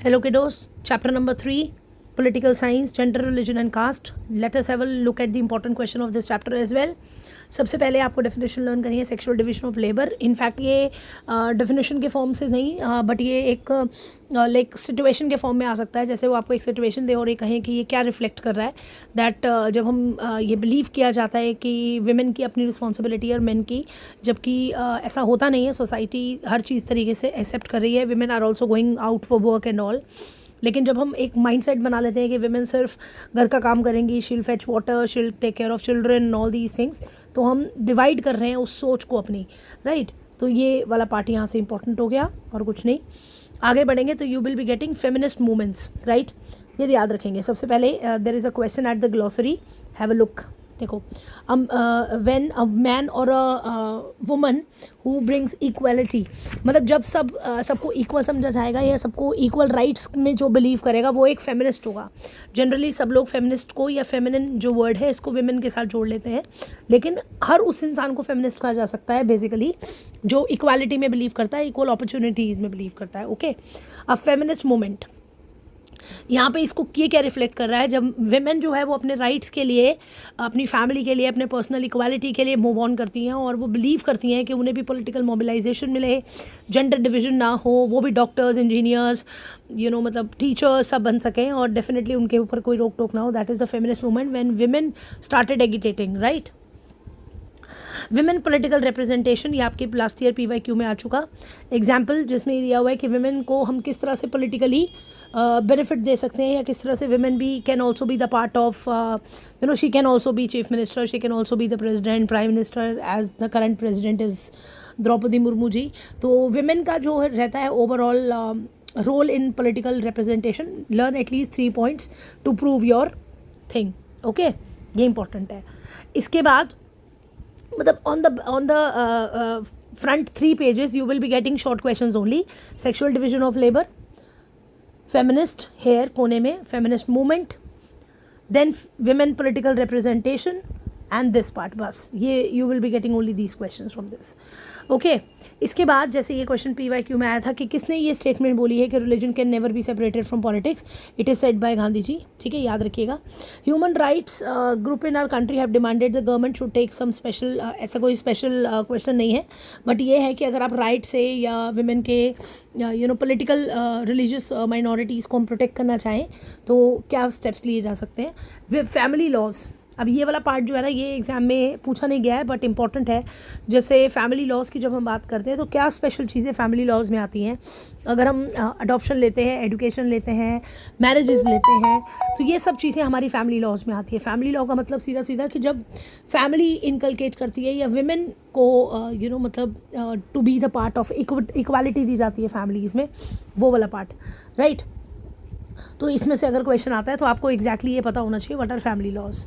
Hello kiddos, chapter number 3, political science, gender, religion and caste. Let us have a look at the important question of this chapter as well. सबसे पहले आपको definition learn करनी है sexual division of labour. In fact ये definition के form से नहीं but ये एक लाइक सिचुएशन के फॉर्म में आ सकता है. जैसे वो आपको एक सिचुएशन दे और ये कहें कि ये क्या रिफ्लेक्ट कर रहा है दैट जब हम ये बिलीव किया जाता है कि विमेन की अपनी रिस्पॉन्सिबिलिटी और मेन की, जबकि ऐसा होता नहीं है. सोसाइटी हर चीज़ तरीके से एक्सेप्ट कर रही है. Women are also going out for work and all. लेकिन जब हम एक माइंडसेट बना लेते हैं कि विमेन सिर्फ घर का काम करेंगी, she'll fetch water, she'll take care of children, all these things, तो हम डिवाइड कर रहे हैं उस सोच को अपनी, राइट. तो ये वाला पार्ट यहाँ से इंपॉर्टेंट हो गया और कुछ नहीं. आगे बढ़ेंगे तो you will be getting feminist movements, right. ये याद रखेंगे. सबसे पहले there is a question at the glossary, have a look. देखो, व्हेन अ मैन और a woman who brings equality, मतलब जब सबको इक्वल समझा जाएगा या सबको इक्वल राइट्स में जो बिलीव करेगा वो एक फेमिनिस्ट होगा. जनरली सब लोग फेमिनिस्ट को या फेमिनिन जो वर्ड है इसको विमेन के साथ जोड़ लेते हैं, लेकिन हर उस इंसान को फेमिनिस्ट कहा जा सकता है बेसिकली जो इक्वालिटी में बिलीव करता है, इक्वल अपॉर्चुनिटीज़ में बिलीव करता है. ओके, अ फेमिनिस्ट मूवमेंट यहाँ पे इसको ये क्या रिफ्लेक्ट कर रहा है, जब विमेन जो है वो अपने राइट्स के लिए, अपनी फैमिली के लिए, अपने पर्सनल इक्वालिटी के लिए मूव ऑन करती हैं और वो बिलीव करती हैं कि उन्हें भी पॉलिटिकल मोबिलाइजेशन मिले, जेंडर डिवीजन ना हो, वो भी डॉक्टर्स, इंजीनियर्स, मतलब टीचर्स सब बन सकें और डेफिनेटली उनके ऊपर कोई रोक टोक ना हो. That is the feminist movement when women started agitating, right. Women political representation, ये आपके लास्ट ईयर PYQ में आ चुका एग्जाम्पल, जिसमें ये दिया हुआ है कि विमेन को हम किस तरह से पॉलिटिकली बेनिफिट दे सकते हैं या किस तरह से विमेन भी can also be the part of she can also be chief minister, she can also be the president, prime minister, as the current president is Droupadi Murmu ji. तो विमेन का जो रहता है overall role in political representation, learn at least 3 points to prove your thing. Okay, ये important है. इसके बाद मतलब on the front 3 pages you will be getting short questions only. Sexual division of labor, feminist here कोने में, feminist movement, then women political representation and this part. बस ये you will be getting only these questions from this. Okay, इसके बाद जैसे ये question PYQ में आया था कि किसने ये स्टेटमेंट बोली है कि religion can never be separated from politics, it is said by Gandhi ji. ठीक है, याद रखिएगा. Human rights group in our country have demanded the government should take some special, ऐसा कोई स्पेशल क्वेश्चन नहीं है, बट ये है कि अगर आप राइट से या विमेन के पॉलिटिकल रिलीजियस माइनॉरिटीज़ को हम प्रोटेक्ट करना चाहें तो क्या स्टेप्स लिए जा सकते हैं. फैमिली लॉज, अब ये वाला पार्ट जो है ना ये एग्ज़ाम में पूछा नहीं गया है बट इंपॉर्टेंट है. जैसे फैमिली लॉज की जब हम बात करते हैं तो क्या स्पेशल चीज़ें फैमिली लॉज में आती हैं. अगर हम अडॉप्शन लेते हैं, एजुकेशन लेते हैं, मैरिजेस लेते हैं, तो ये सब चीज़ें हमारी फैमिली लॉज में आती है. फैमिली लॉ का मतलब सीधा सीधा कि जब फैमिली इनकलकेट करती है या विमेन को मतलब to be the part of equality दी जाती है फैमिलीज़ में, वो वाला पार्ट, राइट. तो इसमें से अगर क्वेश्चन आता है तो आपको एग्जैक्टली ये पता होना चाहिए what are family laws.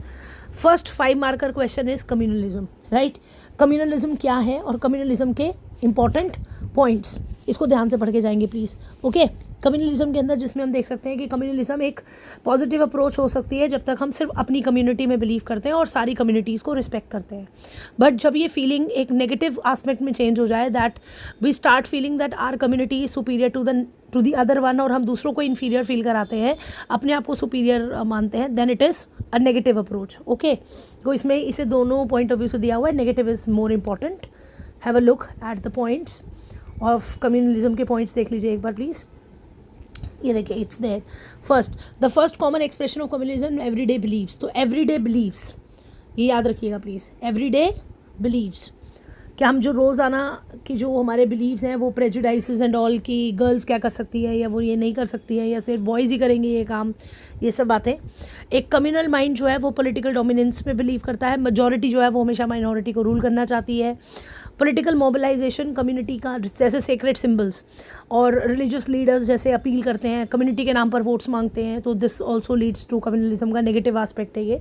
First 5 marker question is communalism, right. Communalism क्या है और कम्युनलिज्म के इंपॉर्टेंट पॉइंट्स, इसको ध्यान से पढ़ के जाएंगे प्लीज़. ओके, कम्युनलिज्म के अंदर जिसमें हम देख सकते हैं कि कम्युनलिज्म एक पॉजिटिव अप्रोच हो सकती है जब तक हम सिर्फ अपनी कम्युनिटी में बिलीव करते हैं और सारी कम्युनिटीज़ को रिस्पेक्ट करते हैं. बट जब ये फीलिंग एक नेगेटिव आस्पेक्ट में चेंज हो जाए, that we start feeling that our community is superior to the other one, और हम दूसरों को इन्फीरियर फील कराते हैं, अपने आप को सुपीरियर मानते हैं, then it is a negative approach. Okay, तो इसमें इसे दोनों पॉइंट ऑफ व्यू से दिया हुआ है. Negative is more important. Have a look at the points of communalism के पॉइंट्स देख लीजिए एक बार प्लीज़. ये देखिए, it's there. First, the first common expression of communalism everyday believes. तो एवरीडे बिलीव्स ये याद रखिएगा प्लीज़. एवरीडे बिलीव्स कि हम जो रोज़ाना की जो हमारे बिलीव्स हैं वो प्रेजुडाइसेस एंड ऑल की गर्ल्स क्या कर सकती है या वो ये नहीं कर सकती है या सिर्फ बॉयज़ ही करेंगे ये काम, ये सब बातें. एक कम्युनल माइंड जो है वो पॉलिटिकल डोमिनेंस में बिलीव करता है. मेजॉरिटी जो है वो हमेशा माइनॉरिटी को रूल करना चाहती है. पॉलिटिकल मोबिलाइजेशन, कम्युनिटी का जैसे सेक्रेट सिम्बल्स और रिलीजियस लीडर्स जैसे अपील करते हैं, कम्युनिटी के नाम पर वोट्स मांगते हैं, तो this also leads to communalism का नेगेटिव आस्पेक्ट है ये.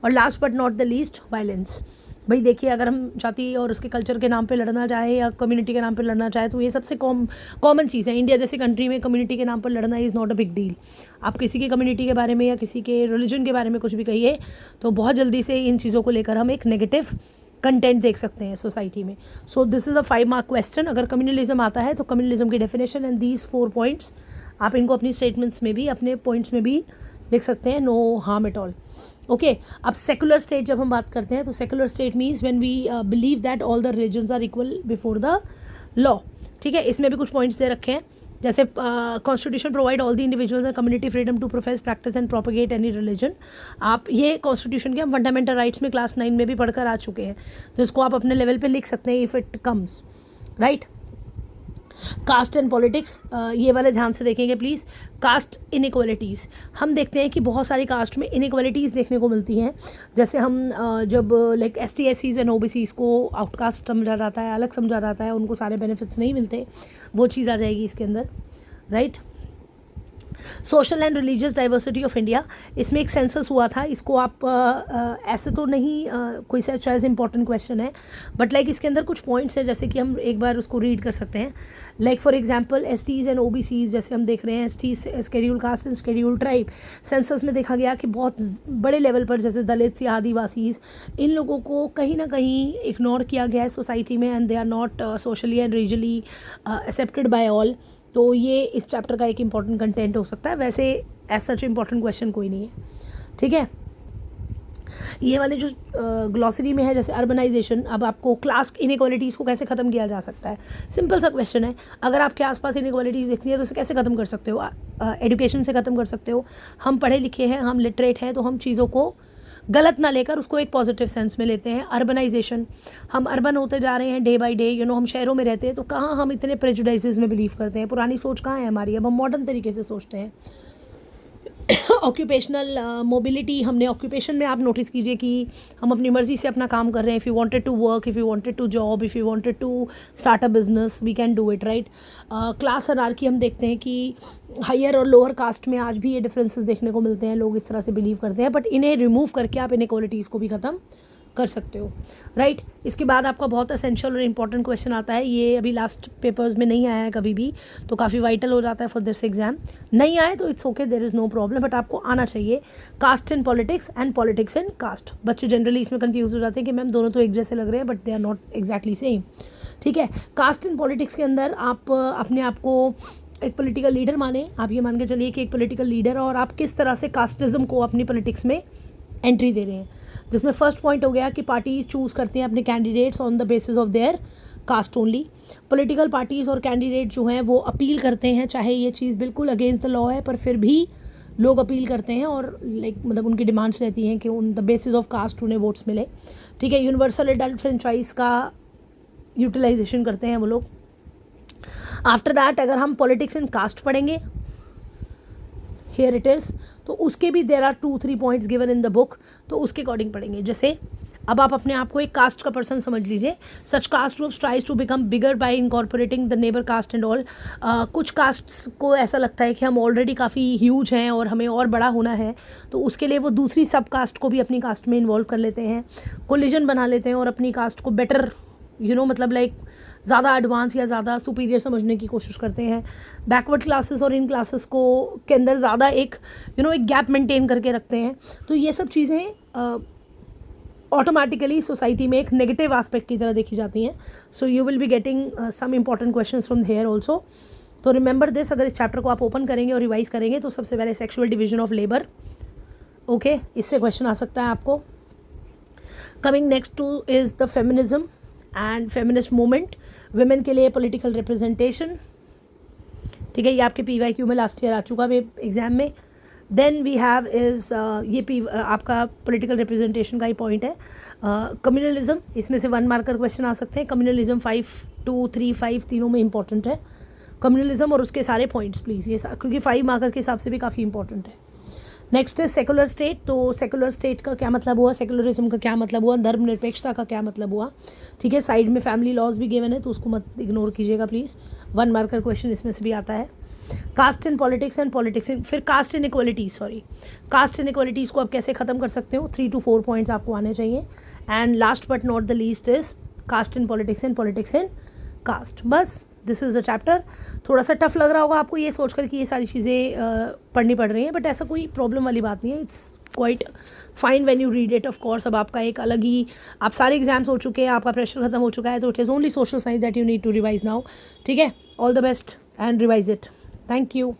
और last but not the least, violence. भाई देखिए, अगर हम जाति और उसके कल्चर के नाम पे लड़ना चाहे या कम्युनिटी के नाम पे लड़ना चाहे तो ये सबसे कॉमन चीज़ है. इंडिया जैसी कंट्री में कम्युनिटी के नाम पर लड़ना is not a big deal. आप किसी की कम्युनिटी के बारे में या किसी के रिलीजन के बारे में कुछ भी कहिए तो बहुत जल्दी से इन चीज़ों को लेकर हम एक नेगेटिव कंटेंट देख सकते हैं सोसाइटी में. So this is a 5 mark question. अगर कम्युनलिज्म आता है तो कम्युनलिज्म की डेफिनेशन एंड दीज 4 पॉइंट्स आप इनको अपनी स्टेटमेंट्स में भी, अपने पॉइंट्स में भी लिख सकते हैं, no harm at all. Okay, अब सेकुलर स्टेट जब हम बात करते हैं तो secular state means when we believe that all the religions are equal before the law. ठीक है, इसमें भी कुछ पॉइंट्स दे रखे हैं, जैसे constitution provide all the individuals and community freedom to profess, practice and propagate any religion. आप ये कॉन्स्टिट्यूशन के हम फंडामेंटल राइट्स में क्लास 9 में भी पढ़कर आ चुके हैं, तो इसको आप अपने लेवल पे लिख सकते हैं if it comes right. Caste and politics, ये वाले ध्यान से देखेंगे प्लीज़। कास्ट इनइक्वालिटीज़, हम देखते हैं कि बहुत सारी कास्ट में इनइक्वालिटीज़ देखने को मिलती हैं। जैसे हम जब like ST SCs and OBCs को आउटकास्ट समझा जाता है, अलग समझा जाता है, उनको सारे बेनिफिट्स नहीं मिलते, वो चीज़ आ जाएगी इसके अंदर right. Social and religious diversity of India, इसमें एक सेंसस हुआ था, इसको आप ऐसे तो नहीं कोई सच एज इंपॉर्टेंट क्वेश्चन है, बट लाइक इसके अंदर कुछ पॉइंट्स हैं जैसे कि हम एक बार उसको रीड कर सकते हैं। Like for example STs and OBCs, जैसे हम देख रहे हैं STs schedule caste and schedule tribe, census में देखा गया कि बहुत बड़े लेवल पर जैसे दलित या आदिवासीज, इन लोगों को कहीं ना कहीं इग्नोर किया गया है सोसाइटी में, and they are not socially and regionally accepted by all. तो ये इस चैप्टर का एक इम्पॉर्टेंट कंटेंट हो सकता है, वैसे एज सच इम्पॉर्टेंट क्वेश्चन कोई नहीं है। ठीक है, ये वाले जो ग्लॉसरी में है जैसे अर्बनाइजेशन, अब आपको क्लास इनइक्वालिटीज़ को कैसे ख़त्म किया जा सकता है, सिंपल सा क्वेश्चन है। अगर आपके आसपास इनइक्वालिटीज़ दिखती है तो उसे कैसे ख़त्म कर सकते हो? एजुकेशन से ख़त्म कर सकते हो। हम पढ़े लिखे हैं, हम लिटरेट हैं, तो हम चीज़ों को गलत ना लेकर उसको एक पॉजिटिव सेंस में लेते हैं। अर्बनाइजेशन, हम अर्बन होते जा रहे हैं डे बाय डे, हम शहरों में रहते हैं, तो कहाँ हम इतने प्रेजुडाइसेस में बिलीव करते हैं, पुरानी सोच कहाँ है हमारी, अब हम मॉडर्न तरीके से सोचते हैं। ऑक्यूपेशनल मोबिलिटी, हमने ऑक्यूपेशन में आप नोटिस कीजिए कि हम अपनी मर्ज़ी से अपना काम कर रहे हैं। If you wanted to work, if you wanted to job, if you wanted to start a business, we can do it right. Class hierarchy, हम देखते हैं कि हायर और लोअर कास्ट में आज भी ये डिफरेंसेस देखने को मिलते हैं, लोग इस तरह से बिलीव करते हैं, बट इन्हें रिमूव करके आप इनइक्वालिटीज़ को भी ख़त्म कर सकते हो राइट। इसके बाद आपका बहुत असेंशियल और इम्पॉर्टेंट क्वेश्चन आता है, ये अभी लास्ट पेपर्स में नहीं आया है कभी भी, तो काफ़ी वाइटल हो जाता है फॉर दिस एग्जाम। नहीं आए तो it's okay, there is no problem, but आपको आना चाहिए। Caste in politics and politics in caste. बच्चे जनरली इसमें कंफ्यूज हो जाते हैं कि मैम दोनों तो एक जैसे लग रहे हैं, but they are not exactly same. ठीक है, कास्ट इन पॉलिटिक्स के अंदर आप अपने आप को एक पॉलिटिकल लीडर माने, आप ये मान के चलिए कि एक पॉलिटिकल लीडर, और आप किस तरह से कास्टिज्म को अपनी पॉलिटिक्स में एंट्री दे रहे हैं, जिसमें फर्स्ट पॉइंट हो गया कि पार्टीज चूज़ करते हैं अपने candidates on the basis of their caste only. Political parties और कैंडिडेट जो हैं वो अपील करते हैं, चाहे ये चीज़ बिल्कुल अगेंस्ट द लॉ है, पर फिर भी लोग अपील करते हैं, और लाइक मतलब उनकी डिमांड्स रहती हैं कि on the basis of caste उन्हें वोट्स मिले। ठीक है, यूनिवर्सल एडल्ट फ्रेंचाइज का यूटिलाइजेशन करते हैं वो लोग। आफ्टर दैट अगर हम पॉलिटिक्स इन कास्ट पढ़ेंगे, हियर इट इज़, तो उसके भी there are 2-3 points given in the book, तो उसके अकॉर्डिंग पढ़ेंगे। जैसे अब आप अपने आप को एक कास्ट का पर्सन समझ लीजिए। Such caste groups tries to become bigger by incorporating the neighbour caste and all. कुछ कास्ट्स को ऐसा लगता है कि हम ऑलरेडी काफ़ी ह्यूज हैं और हमें और बड़ा होना है, तो उसके लिए वो दूसरी सब कास्ट को भी अपनी कास्ट में इन्वॉल्व कर लेते हैं, कोलिजन बना लेते हैं और अपनी कास्ट को बेटर मतलब लाइक ज़्यादा एडवांस या ज़्यादा सुपीरियर समझने की कोशिश करते हैं। बैकवर्ड क्लासेस और इन क्लासेस को के अंदर ज़्यादा एक एक गैप मेंटेन करके रखते हैं। तो ये सब चीज़ें ऑटोमेटिकली सोसाइटी में एक नेगेटिव एस्पेक्ट की तरह देखी जाती हैं। So you will be getting some important question from here also. तो रिमेंबर दिस, अगर इस चैप्टर को आप ओपन करेंगे और रिवाइज करेंगे तो सबसे पहले sexual division of labour, okay, इससे क्वेश्चन आ सकता है आपको। Coming next two is the feminism and feminist movement, women के लिए पॉलिटिकल रिप्रेजेंटेशन। ठीक है, ये आपके PYQ में लास्ट ईयर आ चुका है एग्जाम में। देन वी हैव इज़ ये आपका पॉलिटिकल रिप्रेजेंटेशन का ही पॉइंट है। कम्युनलिज्म, इसमें से 1 मार्कर क्वेश्चन आ सकते हैं। कम्युनलिज्म 5, 2, 3, 5 तीनों में इंपॉर्टेंट है कम्युनलिज्म और उसके सारे पॉइंट्स प्लीज़, ये क्योंकि 5 मार्कर के हिसाब से भी काफ़ी इंपॉर्टेंट है। नेक्स्ट है सेकुलर स्टेट। तो सेकुलर स्टेट का क्या मतलब हुआ, सेकुलरिज्म का क्या मतलब हुआ, धर्मनिरपेक्षता का क्या मतलब हुआ। ठीक है, साइड में फैमिली लॉज भी गिवन है, तो उसको मत इग्नोर कीजिएगा प्लीज़, 1 मार्कर क्वेश्चन इसमें से भी आता है। Caste in politics and politics in, फिर कास्ट इन इक्वालिटीज़, कास्ट इन इक्वालिटीज़ को आप कैसे ख़त्म कर सकते हो, 3 to 4 पॉइंट्स आपको आने चाहिए। And last but not the least is caste in politics and politics in caste. बस दिस इज़ द चैप्टर। थोड़ा सा टफ लग रहा होगा आपको ये सोचकर कि ये सारी चीज़ें पढ़नी पड़ रही हैं, बट ऐसा कोई प्रॉब्लम वाली बात नहीं है, it's quite fine when you read it. Of course अब आपका एक अलग ही, आप सारे एग्जाम्स हो चुके हैं, आपका प्रेशर खत्म हो चुका है, तो it is only social science that you need to revise now. ठीक है, all the best and revise it. Thank you.